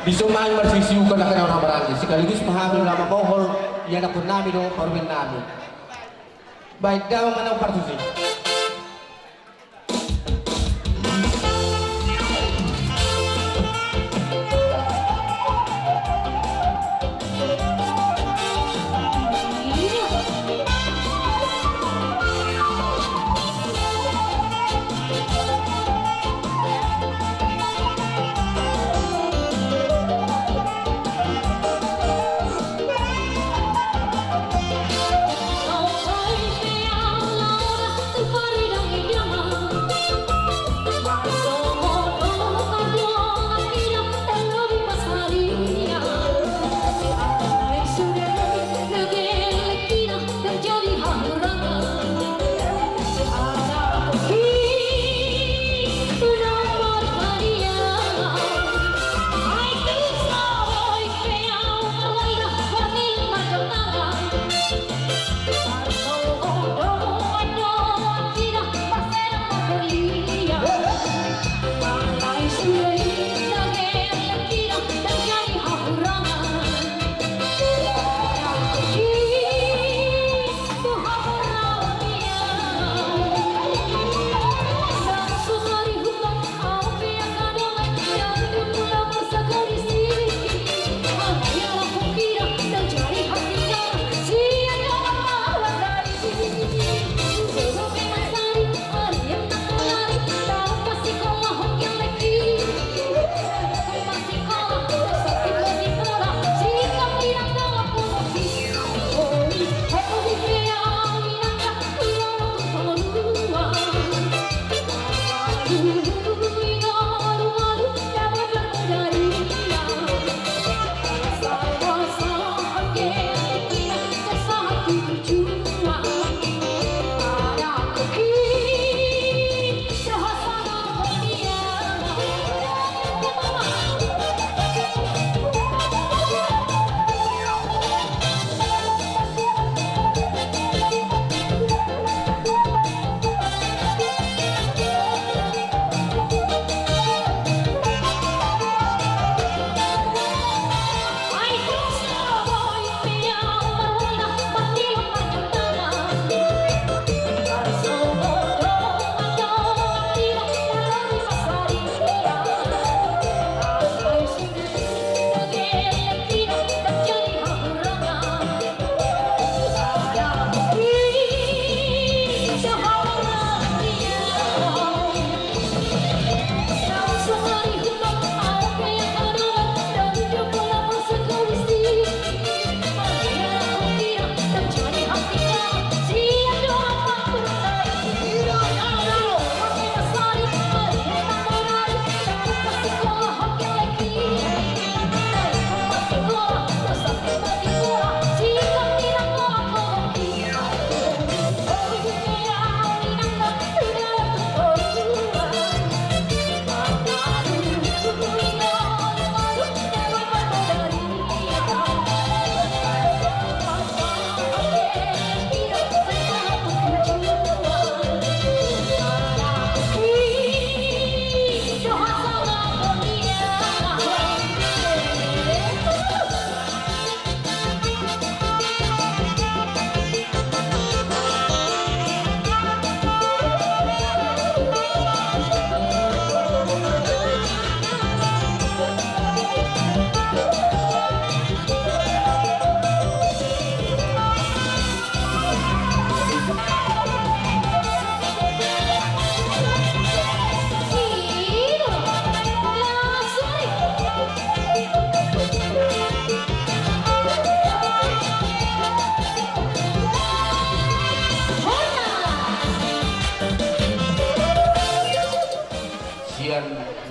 Disumahin marsisiukan na kanya orang barangnya sekaligus pahamil nama mohol yang nakun nami do parwin nami baik daw manang partusi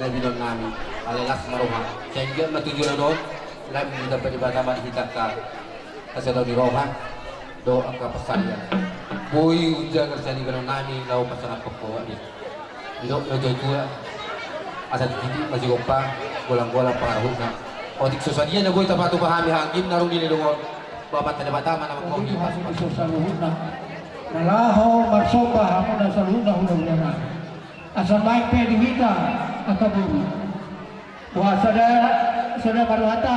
na binon namin alalas maruha sehingga matuju na doon labi dapat dibatama hitak ka kasi daw ni Rohan do ang kapasaya boy uja kersani binon namin lau pasangat pokok ni do joy tua asa titi masih gompa golang-golang pengaruh na odik susadian na boy tapatu pahami hangim narung dili dongon babat na batama na magkongi pas nalaho marsopa hamo na sa luna hula-hula asa baik pe diwita akaburu wah sada paruhata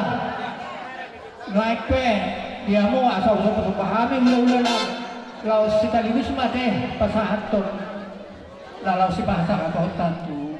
baik pe diamo asa usah pahami hula-hula lau sekaligus mate pasahaton lalau si bahasa kapautan tu